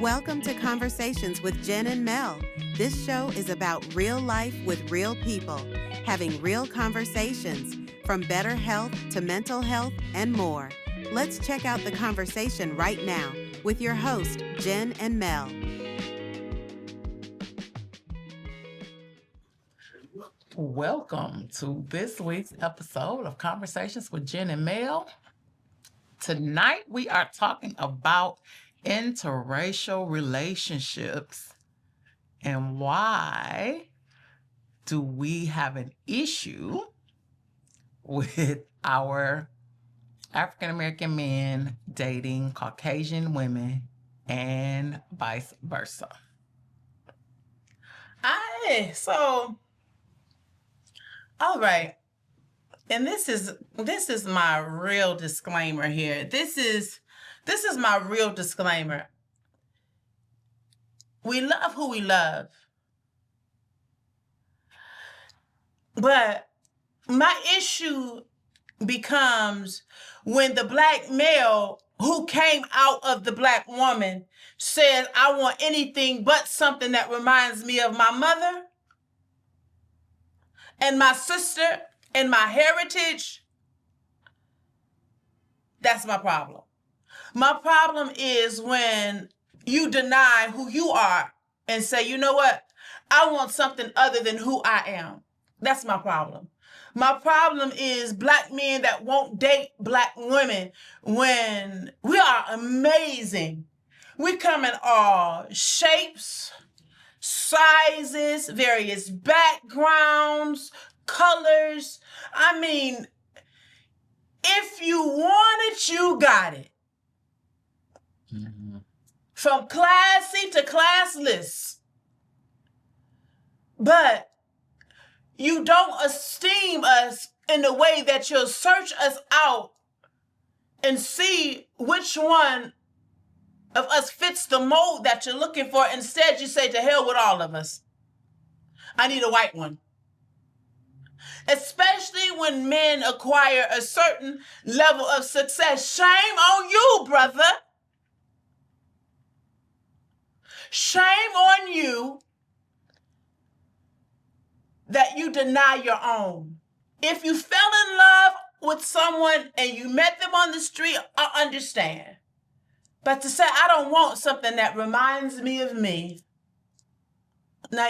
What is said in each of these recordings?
Welcome to Conversations with Jen and Mel. This show is about real life with real people, having real conversations, from better health to mental health and more. Let's check out the conversation right now with your host, Jen and Mel. Welcome to this week's episode of Conversations with Jen and Mel. Tonight we are talking about interracial relationships and why do we have an issue with our African American men dating Caucasian women and vice versa. All right. And this is my real disclaimer here. This is my real disclaimer. We love who we love. But my issue becomes when the black male who came out of the black woman says, I want anything but something that reminds me of my mother and my sister and my heritage. That's my problem. My problem is when you deny who you are and say, you know what? I want something other than who I am. That's my problem. My problem is black men that won't date black women when we are amazing. We come in all shapes, sizes, various backgrounds, colors. I mean, if you want it, you got it. Mm-hmm. From classy to classless. But you don't esteem us in the way that you'll search us out and see which one of us fits the mold that you're looking for. Instead, you say, to hell with all of us. I need a white one. Especially when men acquire a certain level of success. Shame on you, brother. Shame on you that you deny your own. If you fell in love with someone and you met them on the street, I understand. But to say, I don't want something that reminds me of me, now,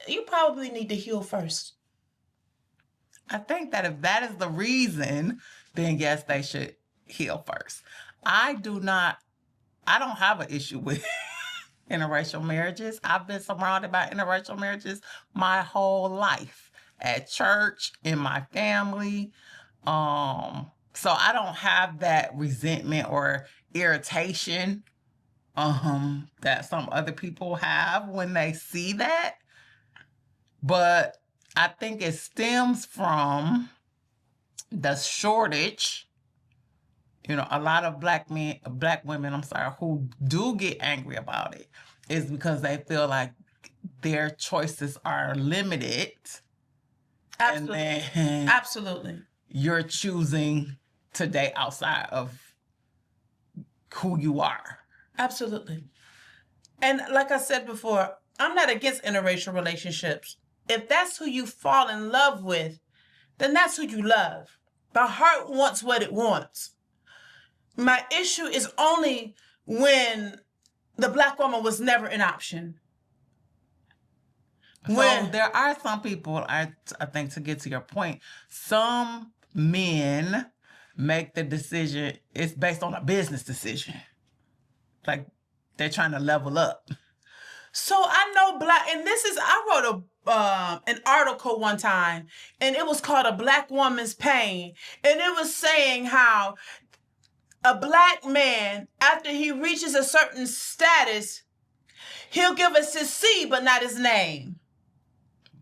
you probably need to heal first. I think that if that is the reason, then yes, they should heal first. I don't have an issue with interracial marriages. I've been surrounded by interracial marriages my whole life, at church, in my family. So I don't have that resentment or irritation that some other people have when they see that. But I think it stems from the shortage. You know, a lot of black women, who do get angry about it is because they feel like their choices are limited. Absolutely. And then Absolutely. You're choosing to date outside of who you are. Absolutely. And like I said before, I'm not against interracial relationships. If that's who you fall in love with, then that's who you love. The heart wants what it wants. My issue is only when the black woman was never an option. So there are some people, I think, to get to your point, some men make the decision, it's based on a business decision. Like they're trying to level up. So I know I wrote an article one time, and it was called A Black Woman's Pain. And it was saying how a black man, after he reaches a certain status, he'll give us his seed, but not his name. Wow.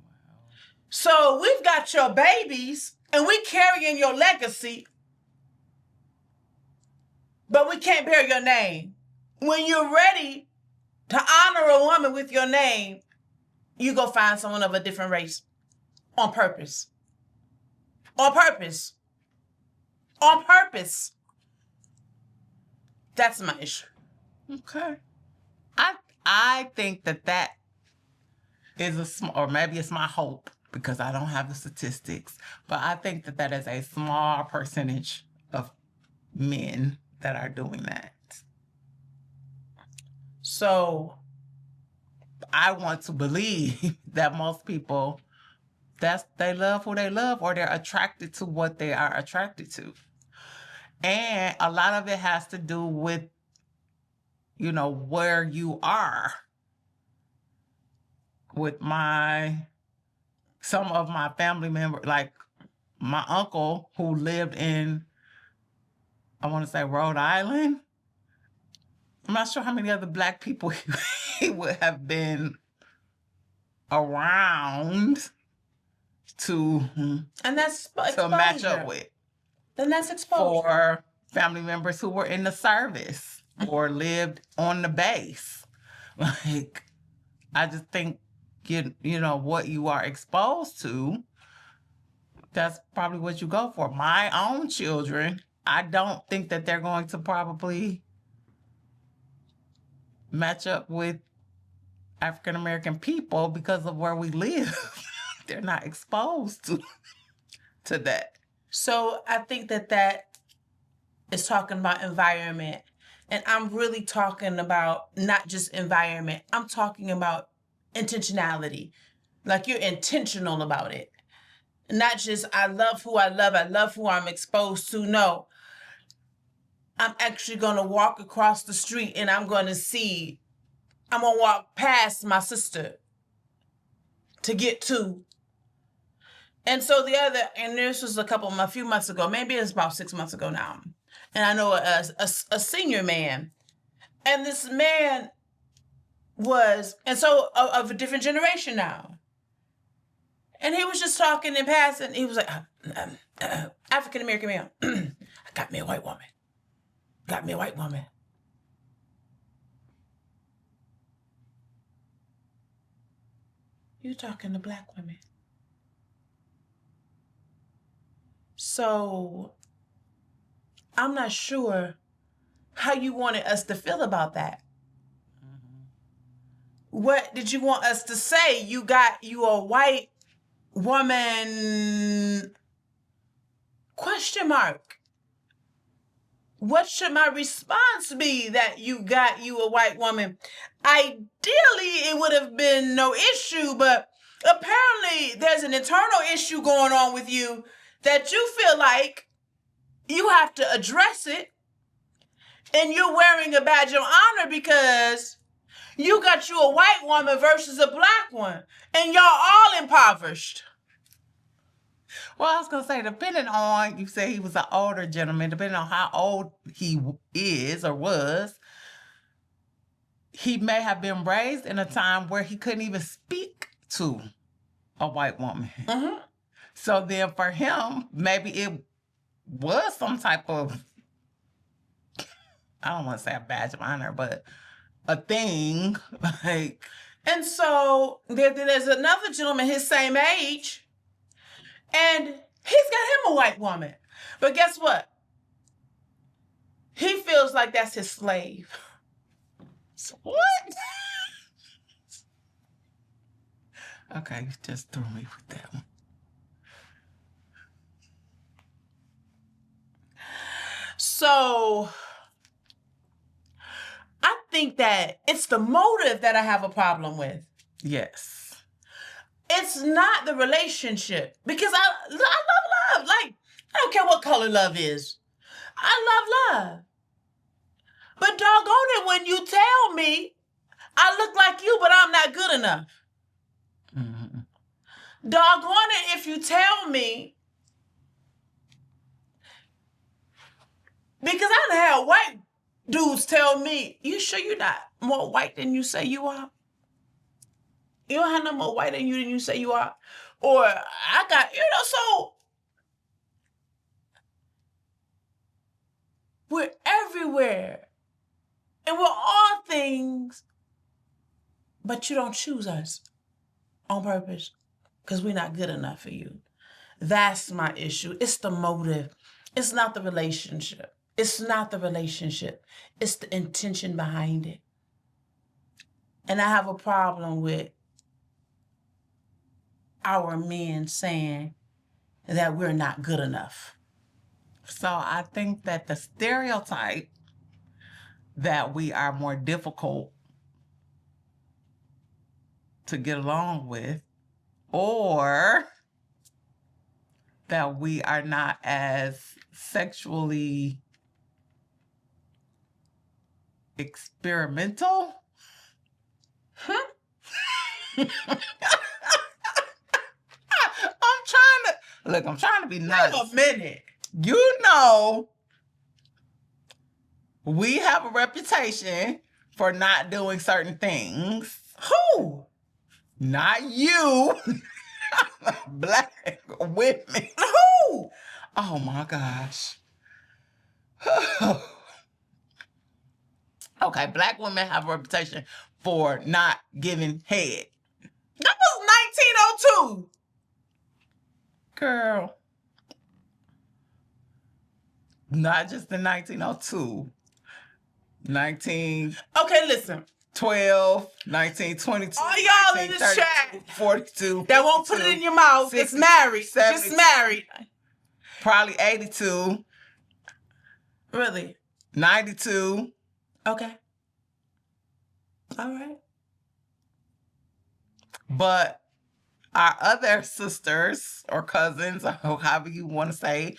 So we've got your babies, and we carrying your legacy, but we can't bear your name. When you're ready to honor a woman with your name, you go find someone of a different race on purpose. On purpose. On purpose. That's my issue. Okay. I think that is or maybe it's my hope because I don't have the statistics, but I think that is a small percentage of men that are doing that. So I want to believe that most people they love who they love or they're attracted to what they are attracted to. And a lot of it has to do with, where you are. With some of my family members, like my uncle who lived in, I want to say Rhode Island. I'm not sure how many other Black people he would have been around to and that's to match up with. Then that's exposure. For family members who were in the service or lived on the base. Like, I just think, what you are exposed to, that's probably what you go for. My own children, I don't think that they're going to probably match up with African American people because of where we live. They're not exposed to that. So I think that is talking about environment. And I'm really talking about not just environment. I'm talking about intentionality. Like you're intentional about it. Not just I love who I love who I'm exposed to. No. I'm actually going to walk across the street and I'm going to walk past my sister to get to. And so and this was a few months ago, maybe it's about 6 months ago now. And I know a senior man. And this man was, and so of a different generation now. And he was just talking and passing. He was like, African American male. I got me a white woman. Got me a white woman. You talking to Black women. So I'm not sure how you wanted us to feel about that. Mm-hmm. What did you want us to say? You a white woman, ? What should my response be that you a white woman? Ideally, it would have been no issue, but apparently there's an internal issue going on with you that you feel like you have to address it, and you're wearing a badge of honor because you got you a white woman versus a Black one, and y'all all impoverished. Well, I was going to say, depending on, you say he was an older gentleman, depending on how old he is or was, he may have been raised in a time where he couldn't even speak to a white woman. Mm-hmm. So then for him, maybe it was some type of, I don't want to say a badge of honor, but a thing. Like, and so there's another gentleman his same age, and he's got him a white woman. But guess what? He feels like that's his slave. What? Okay, you just threw me with that one. So I think that it's the motive that I have a problem with. Yes. It's not the relationship. Because I love love. Like, I don't care what color love is. I love love. But doggone it, when you tell me I look like you, but I'm not good enough. Mm-hmm. Doggone it if you tell me, because I done had white dudes tell me, you sure you're not more white than you say you are? You don't have no more white than you say you are? Or I got, so we're everywhere. And we're all things, but you don't choose us on purpose because we're not good enough for you. That's my issue. It's the motive. It's not the relationship. It's not the relationship. It's the intention behind it. And I have a problem with our men saying that we're not good enough. So I think that the stereotype that we are more difficult to get along with, or that we are not as sexually experimental. I'm trying to be nice. Wait a minute. You know, we have a reputation for not doing certain things. Who? Not you. Black women. Who? Oh my gosh. Okay, black women have a reputation for not giving head. That was 1902. Girl. Not just in 1902. 1912, Okay, listen. 1922. All y'all in this chat 42. that won't put it in your mouth. 60, It's married. 70, Just married. Probably 82, Really? 92. Okay. All right. But our other sisters or cousins, or however you want to say,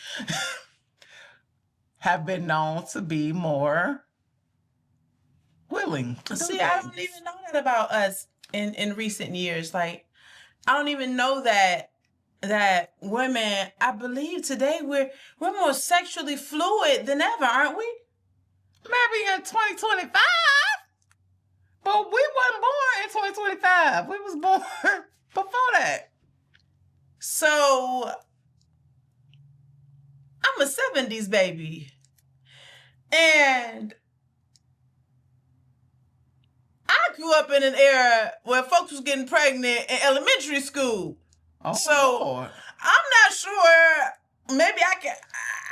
have been known to be more willing to do See, I don't things. even know that about us in recent years. Like, I don't even know that women, I believe today we're more sexually fluid than ever, aren't we? Maybe in 2025. But we wasn't born in 2025. We was born before that. So I'm a 70s baby. And I grew up in an era where folks was getting pregnant in elementary school. Oh, So Lord. I'm not sure. Maybe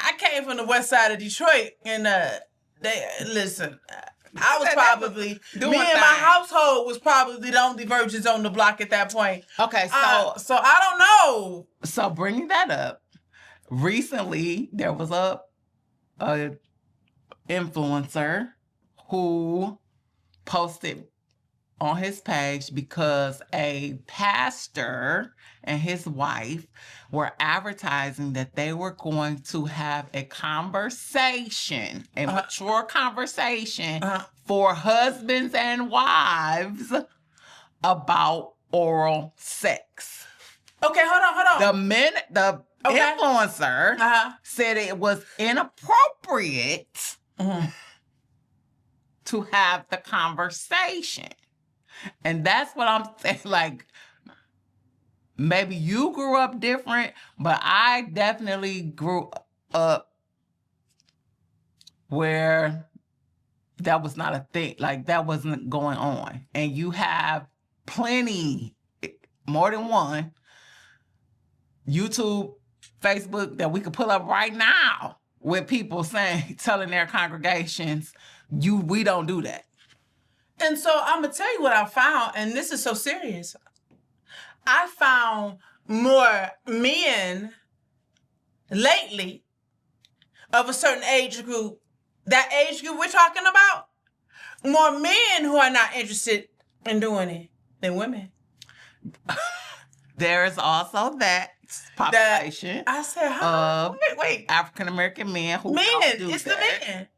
I came from the west side of Detroit, and they listen. I was probably doing me and my things. household was probably the only virgins on the block at that point. Okay, So I don't know. So bringing that up, recently there was a influencer who posted on his page because a pastor and his wife were advertising that they were going to have a conversation, a mature conversation for husbands and wives about oral sex. Okay, hold on. The influencer said it was inappropriate to have the conversation. And that's what I'm saying. Like, maybe you grew up different, but I definitely grew up where that was not a thing. Like, that wasn't going on. And you have plenty, more than one, YouTube, Facebook that we could pull up right now with people telling their congregations, we don't do that. And so I'm gonna tell you what I found, and this is so serious. I found more men lately of a certain age group, that age group we're talking about, more men who are not interested in doing it than women. There is also that population I said, of wait. African American men who Men, don't do it's that. the men.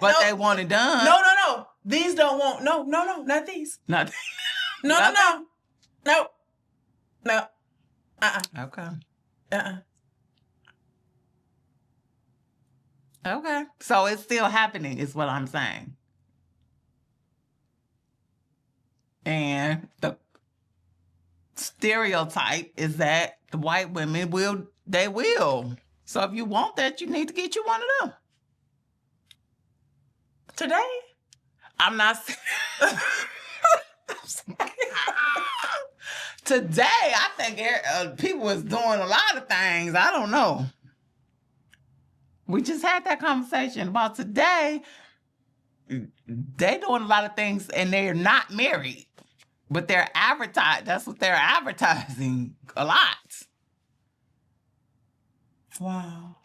But they want it done. No. These don't want, no, not these. Not No. Okay. Uh-uh. Okay. So it's still happening, is what I'm saying. And the stereotype is that the white women will. So if you want that, you need to get you one of them. Today? I'm not Today, I think people is doing a lot of things. I don't know. We just had that conversation about today. They doing a lot of things and they're not married, but they're advertised. That's what they're advertising a lot. Wow.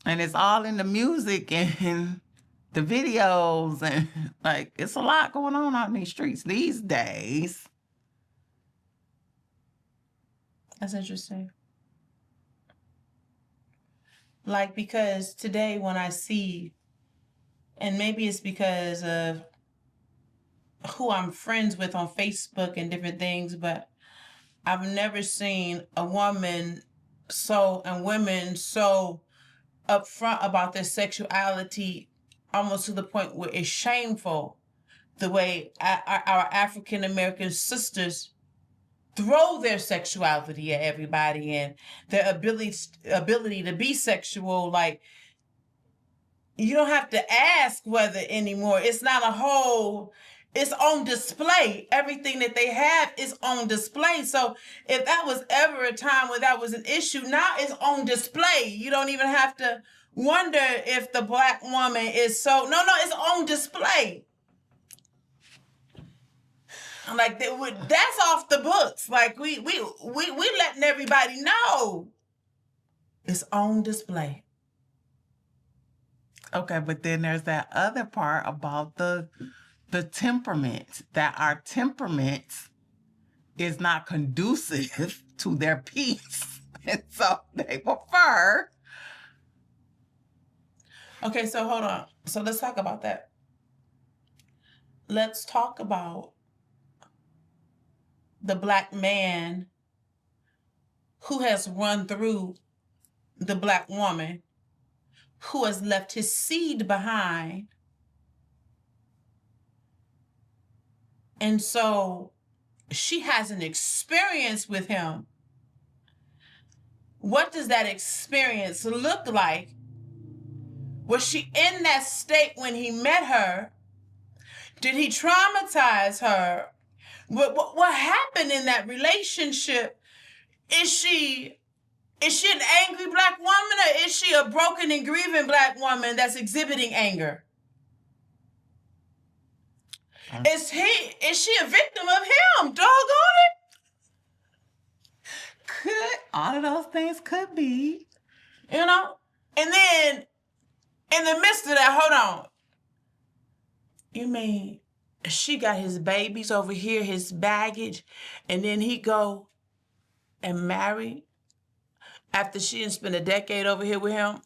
And it's all in the music and the videos and like it's a lot going on out in these streets these days. That's interesting. Like, because today when I see, and maybe it's because of who I'm friends with on Facebook and different things, but I've never seen a woman and women so upfront about their sexuality, almost to the point where it's shameful, the way our African American sisters throw their sexuality at everybody and their ability to be sexual. Like, you don't have to ask whether anymore. It's not a whole, it's on display. Everything that they have is on display. So if that was ever a time where that was an issue, now it's on display. You don't even have to wonder if the Black woman is so, no, it's on display. Like, that's off the books. Like, we letting everybody know it's on display. Okay, but then there's that other part about the temperament, that our temperament is not conducive to their peace. And so they prefer. Okay, so hold on. So let's talk about that. Let's talk about the Black man who has run through the Black woman, who has left his seed behind. And so she has an experience with him. What does that experience look like? Was she in that state when he met her? Did he traumatize her? What happened in that relationship? Is she an angry Black woman, or is she a broken and grieving Black woman that's exhibiting anger? Is she a victim of him? Doggone it. All of those things could be. You know? And then, in the midst of that, hold on. You mean she got his babies over here, his baggage, and then he go and marry after she done spent a decade over here with him?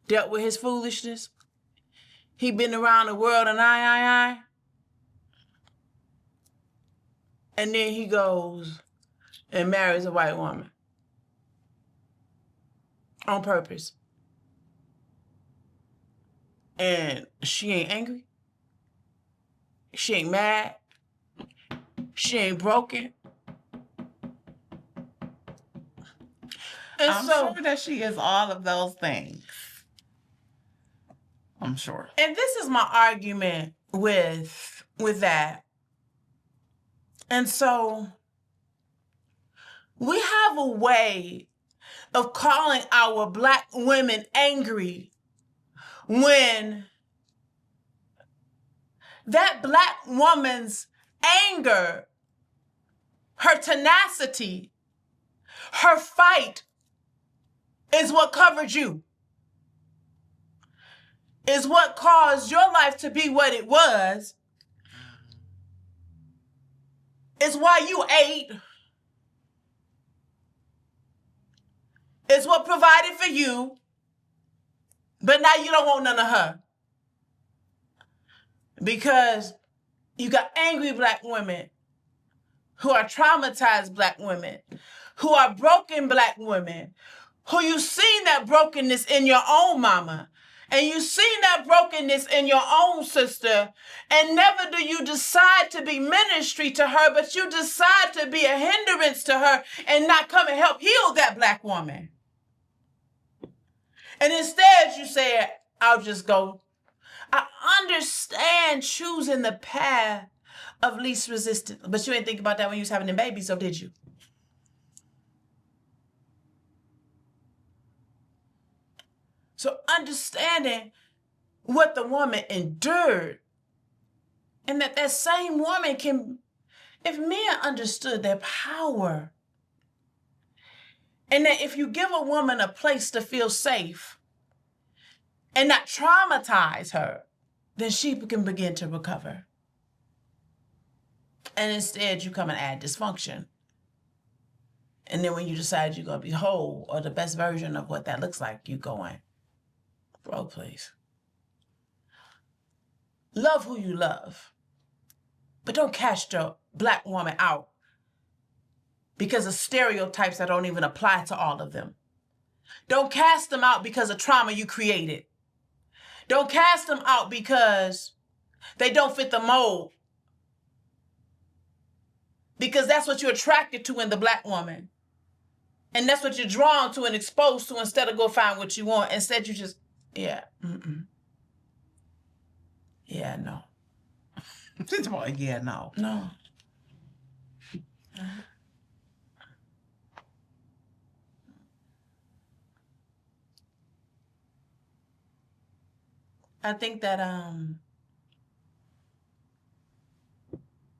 Dealt with his foolishness? He been around the world and I. And then he goes and marries a white woman. On purpose. And she ain't angry. She ain't mad. She ain't broken. And I'm sure that she is all of those things. I'm sure. And this is my argument with that. And so we have a way of calling our Black women angry when that Black woman's anger, her tenacity, her fight is what covered you. Is what caused your life to be what it was. It's why you ate. It's what provided for you. But now you don't want none of her. Because you got angry Black women who are traumatized Black women, who are broken Black women, who you've seen that brokenness in your own mama. And you've seen that brokenness in your own sister, and never do you decide to be ministry to her, but you decide to be a hindrance to her and not come and help heal that Black woman. And instead you say, I'll just go. I understand choosing the path of least resistance, but you didn't think about that when you was having them babies, so did you? So understanding what the woman endured, and that same woman can, if men understood their power, and that if you give a woman a place to feel safe and not traumatize her, then she can begin to recover. And instead, you come and add dysfunction. And then when you decide you're going to be whole or the best version of what that looks like, you going, bro, please. Love who you love. But don't cast your Black woman out because of stereotypes that don't even apply to all of them. Don't cast them out because of trauma you created. Don't cast them out because they don't fit the mold. Because that's what you're attracted to in the Black woman. And that's what you're drawn to and exposed to instead of go find what you want. Instead, you just, yeah, yeah, no. Yeah, no. No. I think that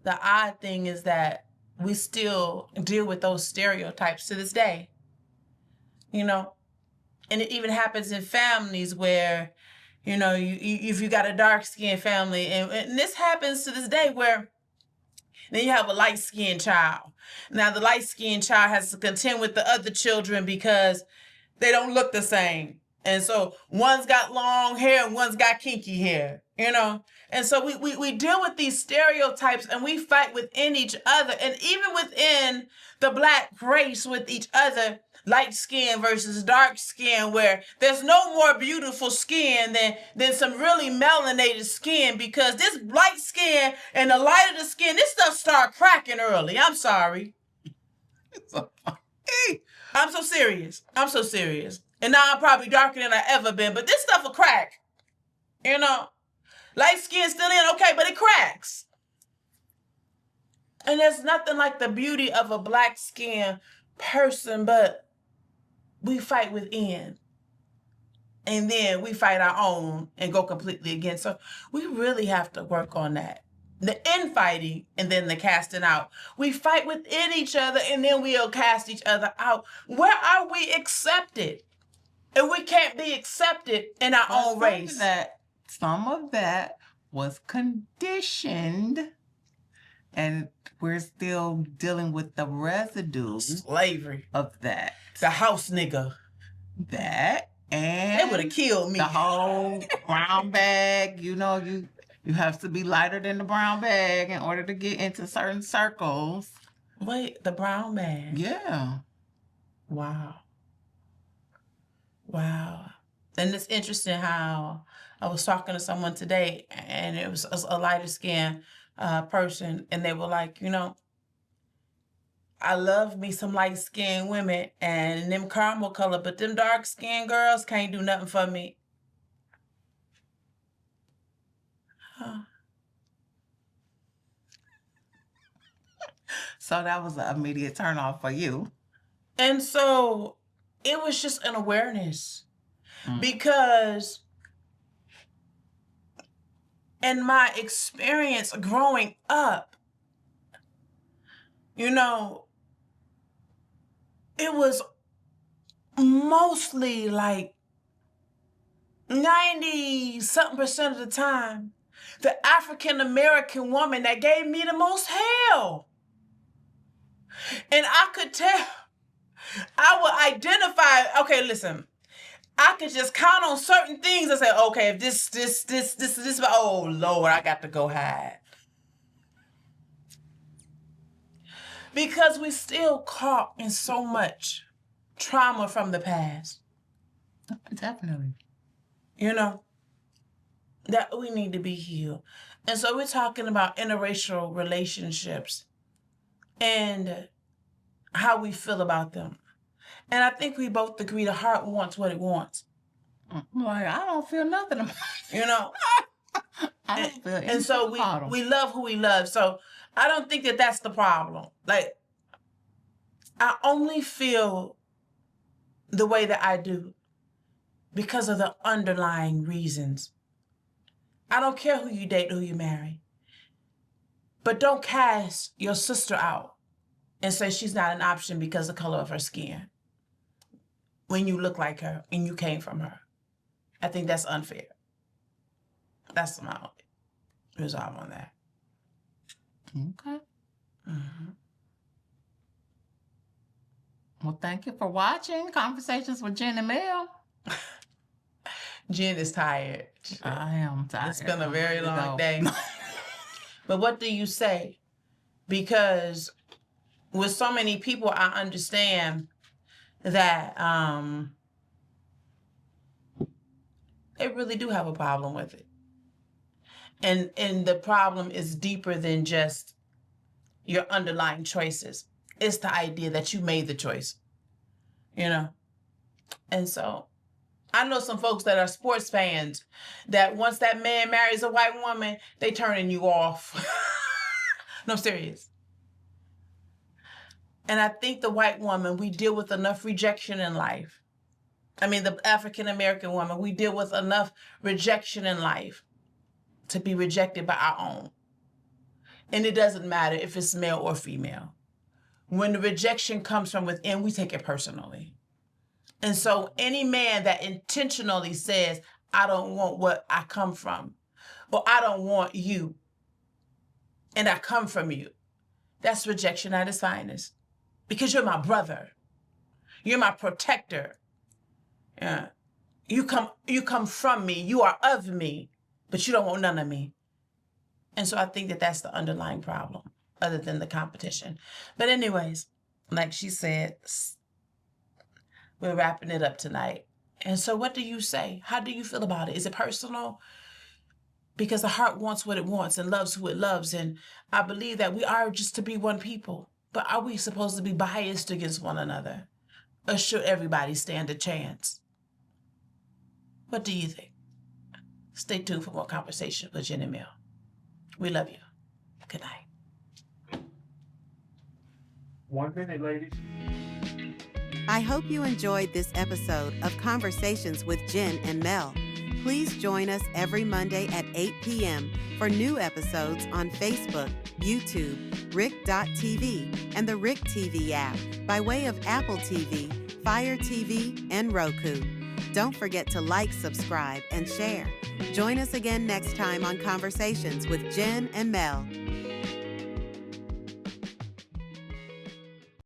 the odd thing is that we still deal with those stereotypes to this day. You know, and it even happens in families where, you know, if you got a dark-skinned family, and this happens to this day where then you have a light-skinned child. Now the light-skinned child has to contend with the other children because they don't look the same. And so one's got long hair and one's got kinky hair, you know? And so we deal with these stereotypes and we fight within each other. And even within the Black race with each other, light skin versus dark skin, where there's no more beautiful skin than some really melanated skin, because this light skin and the lighter the skin, this stuff start cracking early. I'm sorry. I'm so serious. I'm so serious. And now I'm probably darker than I ever been, but this stuff will crack. You know? Light skin still in, okay, but it cracks. And there's nothing like the beauty of a Black skin person, but we fight within. And then we fight our own and go completely against. So we really have to work on that. The infighting and then the casting out. We fight within each other and then we'll cast each other out. Where are we accepted? And we can't be accepted in our own race. Some of that was conditioned, and we're still dealing with the residue slavery of that. The house nigga. That, and they would have killed me. The whole brown bag, you know, you have to be lighter than the brown bag in order to get into certain circles. Wait, the brown bag? Yeah. Wow. And it's interesting how I was talking to someone today, and it was a lighter skinned person, and they were like, you know, I love me some light skinned women and them caramel color, but them dark skinned girls can't do nothing for me. Huh. So that was an immediate turn off for you. And so it was just an awareness, because in my experience growing up, you know, it was mostly like 90-something% of the time, the African American woman that gave me the most hell. And I could tell, I would identify, okay, listen, I could just count on certain things and say, okay, if this, oh Lord, I got to go hide. Because we still caught in so much trauma from the past. Definitely. You know, that we need to be healed. And so we're talking about interracial relationships and how we feel about them. And I think we both agree the heart wants what it wants. Like, I don't feel nothing about it. You know? I don't feel anything. And so we love who we love. So I don't think that that's the problem. Like, I only feel the way that I do because of the underlying reasons. I don't care who you date, who you marry. But don't cast your sister out and say she's not an option because of the color of her skin when you look like her and you came from her. I think that's unfair. That's my resolve on that. Okay. Mm-hmm. Well, thank you for watching Conversations with Jen and Mel. Jen is tired. I am tired. It's been a very I'm ready to long go. day. But what do you say? Because with so many people, I understand that they really do have a problem with it. And the problem is deeper than just your underlying choices. It's the idea that you made the choice, you know? And so I know some folks that are sports fans that once that man marries a white woman, they turning you off. No, I'm serious. And I think the white woman, we deal with enough rejection in life. I mean, the African-American woman, we deal with enough rejection in life to be rejected by our own. And it doesn't matter if it's male or female. When the rejection comes from within, we take it personally. And so any man that intentionally says, I don't want what I come from, or I don't want you, and I come from you, that's rejection at its finest. Because you're my brother. You're my protector. Yeah. You come from me. You are of me, but you don't want none of me. And so I think that that's the underlying problem, other than the competition. But anyways, like she said, we're wrapping it up tonight. And so what do you say? How do you feel about it? Is it personal? Because the heart wants what it wants and loves who it loves. And I believe that we are just to be one people. But are we supposed to be biased against one another? Or should everybody stand a chance? What do you think? Stay tuned for more conversation with Jen and Mel. We love you. Good night. 1 minute, ladies. I hope you enjoyed this episode of Conversations with Jen and Mel. Please join us every Monday at 8 p.m. for new episodes on Facebook, YouTube, Rick.tv, and the Rick TV app by way of Apple TV, Fire TV, and Roku. Don't forget to like, subscribe, and share. Join us again next time on Conversations with Jen and Mel.